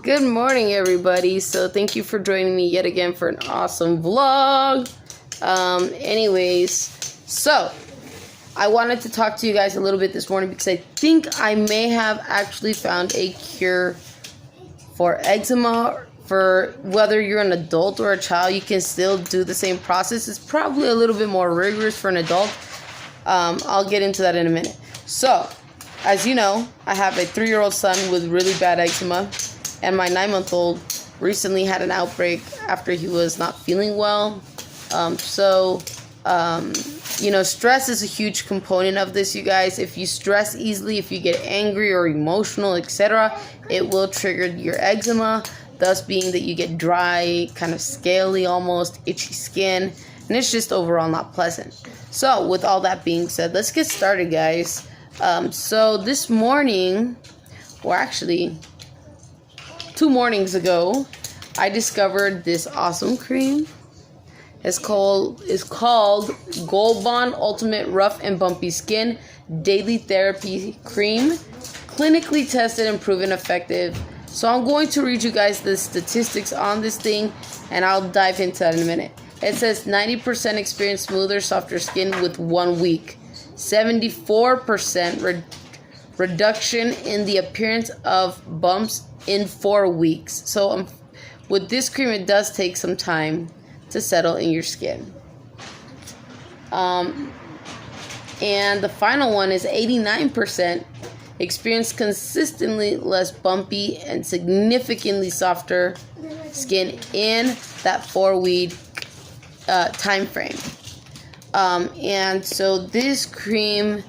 Good morning, everybody. So thank you for joining me yet again for an awesome vlog. So I wanted to talk to you guys a little bit this morning because I think I may have actually found a cure for eczema. For whether you're an adult or a child, you can still do the same process. It's probably a little bit more rigorous for an adult. I'll get into that in a minute. So, as you know, I have a 3-year-old son with really bad eczema, and my 9-month-old recently had an outbreak after he was not feeling well. Stress is a huge component of this, you guys. If you stress easily, if you get angry or emotional, etc., it will trigger your eczema, thus being that you get dry, kind of scaly, almost itchy skin, and it's just overall not pleasant. So, with all that being said, let's get started, guys. So this morning, or actually 2 mornings ago, I discovered this awesome cream. It's called Gold Bond Ultimate Rough and Bumpy Skin Daily Therapy Cream, clinically tested and proven effective. So I'm going to read you guys the statistics on this thing, and I'll dive into that in a minute. It says 90% experience smoother, softer skin with 1 week. 74% reduction in the appearance of bumps in 4 weeks. So with this cream, it does take some time to settle in your skin. And the final one is 89% experience consistently less bumpy and significantly softer skin in that 4-week time frame. And so this cream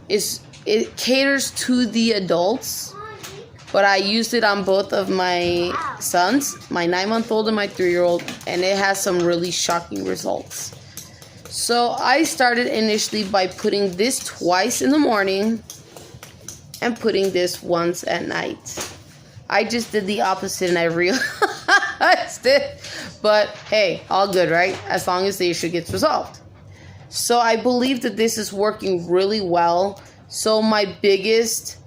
it caters to the adults, but I used it on both of my sons, my 9-month-old and my 3-year-old, and it has some really shocking results. So I started initially by putting this twice in the morning and putting this once at night. I just did the opposite and I realized it, but hey, all good, right? As long as the issue gets resolved. So I believe that this is working really well. So my biggest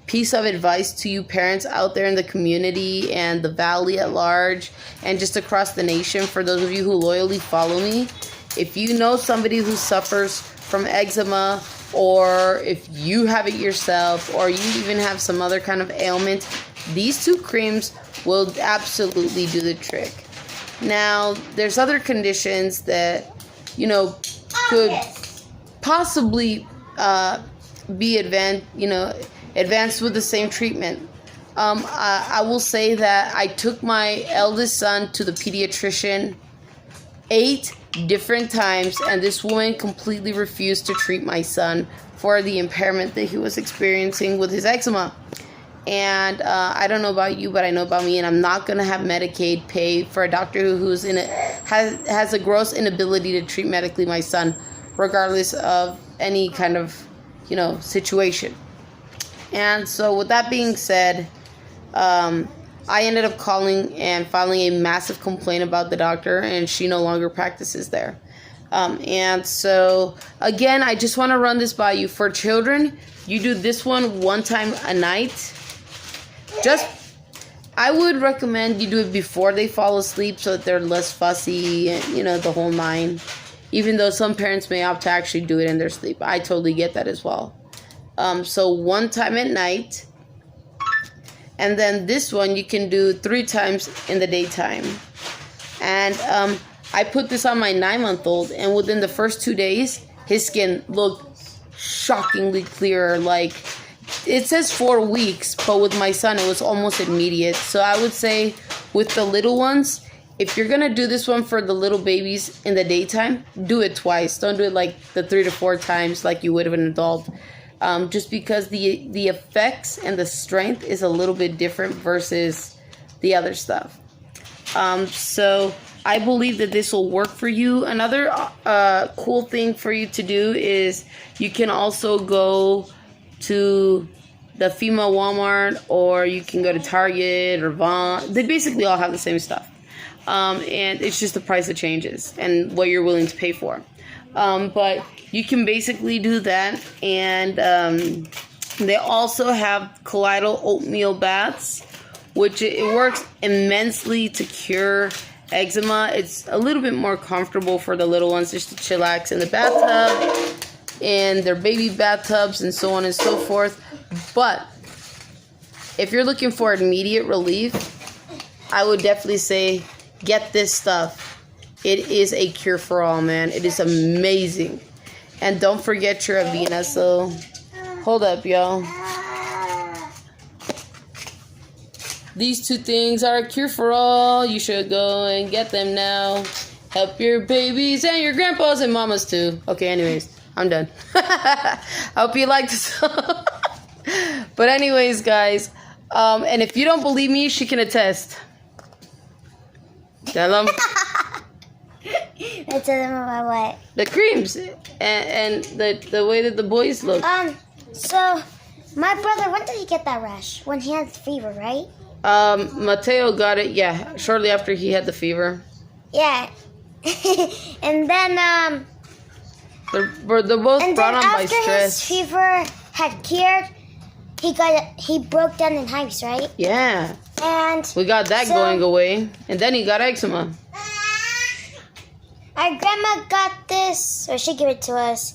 piece of advice to you parents out there in the community and the valley at large and just across the nation, for those of you who loyally follow me, if you know somebody who suffers from eczema, or if you have it yourself, or you even have some other kind of ailment, these 2 creams will absolutely do the trick. Now, there's other conditions that could possibly be advanced with the same treatment. I will say that I took my eldest son to the pediatrician 8 different times, and this woman completely refused to treat my son for the impairment that he was experiencing with his eczema. And I don't know about you, but I know about me, and I'm not going to have Medicaid pay for a doctor who's has a gross inability to treat medically my son, regardless of any kind of, situation. And so with that being said, I ended up calling and filing a massive complaint about the doctor, and she no longer practices there. And so, again, I just want to run this by you. For children, you do this one time a night. I would recommend you do it before they fall asleep so that they're less fussy and, the whole 9. Even though some parents may opt to actually do it in their sleep. I totally get that as well. So 1 time at night. And then this one you can do 3 times in the daytime. And I put this on my 9-month-old, and within the first 2 days, his skin looked shockingly clear. Like, it says 4 weeks, but with my son, it was almost immediate. So I would say with the little ones, if you're going to do this one for the little babies in the daytime, do it twice. Don't do it like the 3 to 4 times like you would of an adult. Just because the effects and the strength is a little bit different versus the other stuff. So I believe that this will work for you. Another cool thing for you to do is you can also go to the female Walmart, or you can go to Target or Vaughn. They basically all have the same stuff. And it's just the price that changes and what you're willing to pay for. But you can basically do that, and They also have colloidal oatmeal baths, which it works immensely to cure eczema. It's a little bit more comfortable for the little ones just to chillax in the bathtub, in their baby bathtubs, and so on and so forth. But if you're looking for immediate relief, I would definitely say get this stuff. It is a cure for all, man. It is amazing. And don't forget your Avena. So hold up, y'all. These two things are a cure for all. You should go and get them now. Help your babies and your grandpas and mamas too. Okay, anyways, I'm done. I hope you liked this. But anyways, guys, and if you don't believe me, she can attest. Tell them. I tell them about what? The creams and the way that the boys look. So my brother, when did he get that rash? When he had fever, right? Mateo got it, yeah, shortly after he had the fever. Yeah. And then they're both brought on by stress. After his fever had cured, he broke down in hives, right? Yeah. And we got that going away, and then he got eczema. Our grandma got this, or she gave it to us,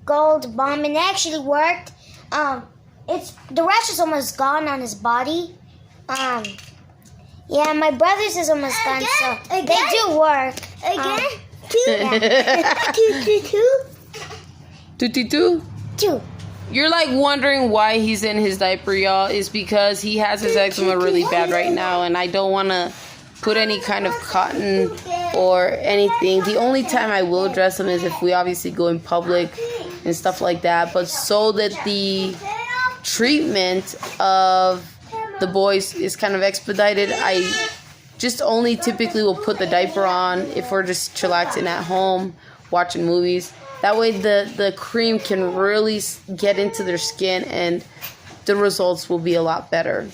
gold balm, and it actually worked. The rash is almost gone on his body. Yeah, my brother's is almost gone, so they do work. Two. You're like wondering why he's in his diaper, y'all. Is because he has his eczema really bad right now, and I don't want to put any kind of cotton or anything. The only time I will dress him is if we obviously go in public and stuff like that. But so that the treatment of the boys is kind of expedited, I just only typically will put the diaper on if we're just chillaxing at home, watching movies. That way the cream can really get into their skin and the results will be a lot better.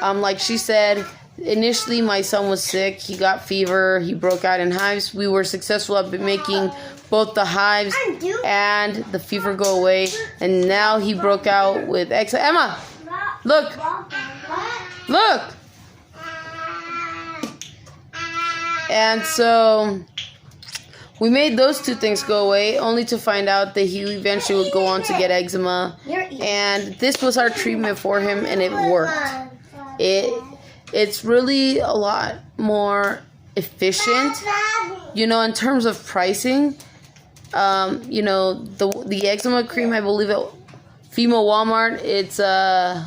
Like she said, initially my son was sick. He got fever. He broke out in hives. We were successful at making both the hives and the fever go away. And now he broke out with eczema. Emma, look. Look. And so we made those two things go away, only to find out that he eventually would go on to get eczema. And this was our treatment for him, and it worked. It's really a lot more efficient, in terms of pricing. The eczema cream, I believe at Female Walmart, it's $12,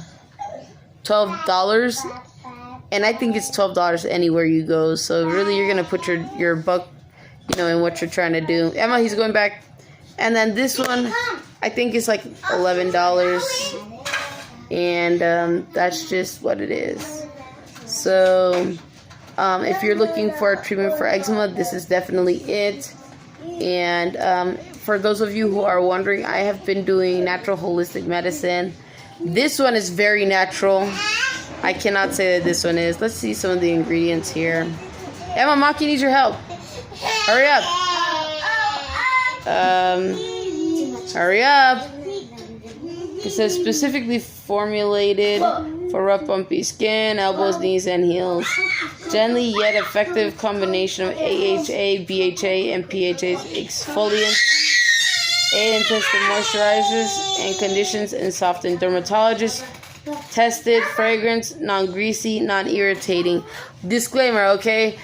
and I think it's $12 anywhere you go. So really, you're gonna put your buck, in what you're trying to do. Emma, he's going back. And then this one, I think it's like $11, and that's just what it is. So if you're looking for a treatment for eczema, this is definitely it. And for those of you who are wondering, I have been doing natural holistic medicine. This one is very natural. I cannot say that this one is. Let's see some of the ingredients here. Emma, Maki needs your help. Hurry up. Hurry up. It says specifically formulated for rough, bumpy skin, elbows, knees, and heels. Gently yet effective combination of AHA, BHA, and PHA's exfoliants, aid intestinal moisturizers, and conditions and soften. Dermatologist tested, fragrance, non-greasy, non-irritating. Disclaimer, okay?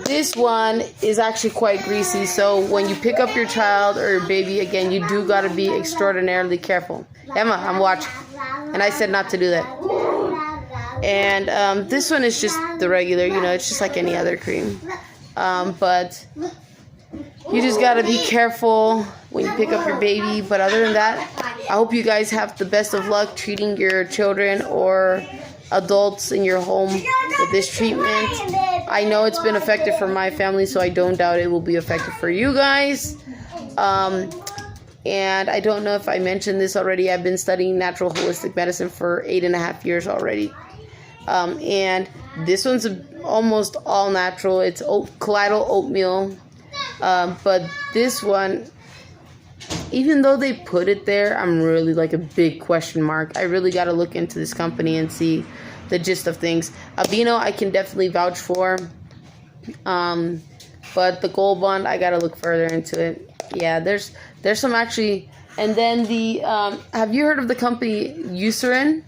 This one is actually quite greasy, so when you pick up your child or your baby, again, you do gotta be extraordinarily careful. Emma, I'm watching, and I said not to do that. And this one is just the regular, it's just like any other cream. But you just gotta be careful when you pick up your baby. But other than that, I hope you guys have the best of luck treating your children or adults in your home with this treatment. I know it's been effective for my family, so I don't doubt it will be effective for you guys. And I don't know if I mentioned this already. I've been studying natural holistic medicine for 8.5 years already. And this one's almost all natural. It's colloidal oatmeal. But this one even though they put it there, I'm really like a big question mark. I really got to look into this company and see the gist of things. Aveeno, I can definitely vouch for. But the Gold Bond, I got to look further into it. Yeah, there's some actually. And then the, have you heard of the company Eucerin?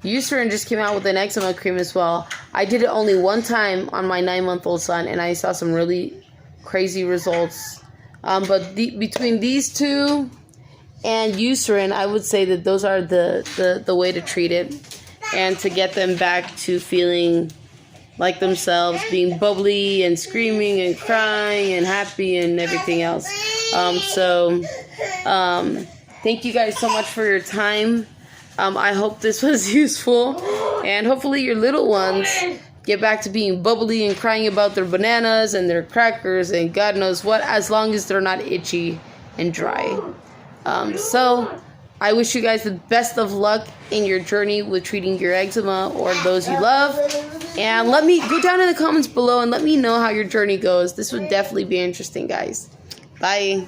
Eucerin just came out with an eczema cream as well. I did it only one time on my 9-month-old son, and I saw some really crazy results. But between these two and Eucerin, I would say that those are the way to treat it and to get them back to feeling like themselves, being bubbly and screaming and crying and happy and everything else. Thank you guys so much for your time. I hope this was useful, and hopefully your little ones get back to being bubbly and crying about their bananas and their crackers and God knows what, as long as they're not itchy and dry. So I wish you guys the best of luck in your journey with treating your eczema or those you love. And let me go down in the comments below and let me know how your journey goes. This would definitely be interesting, guys. Bye.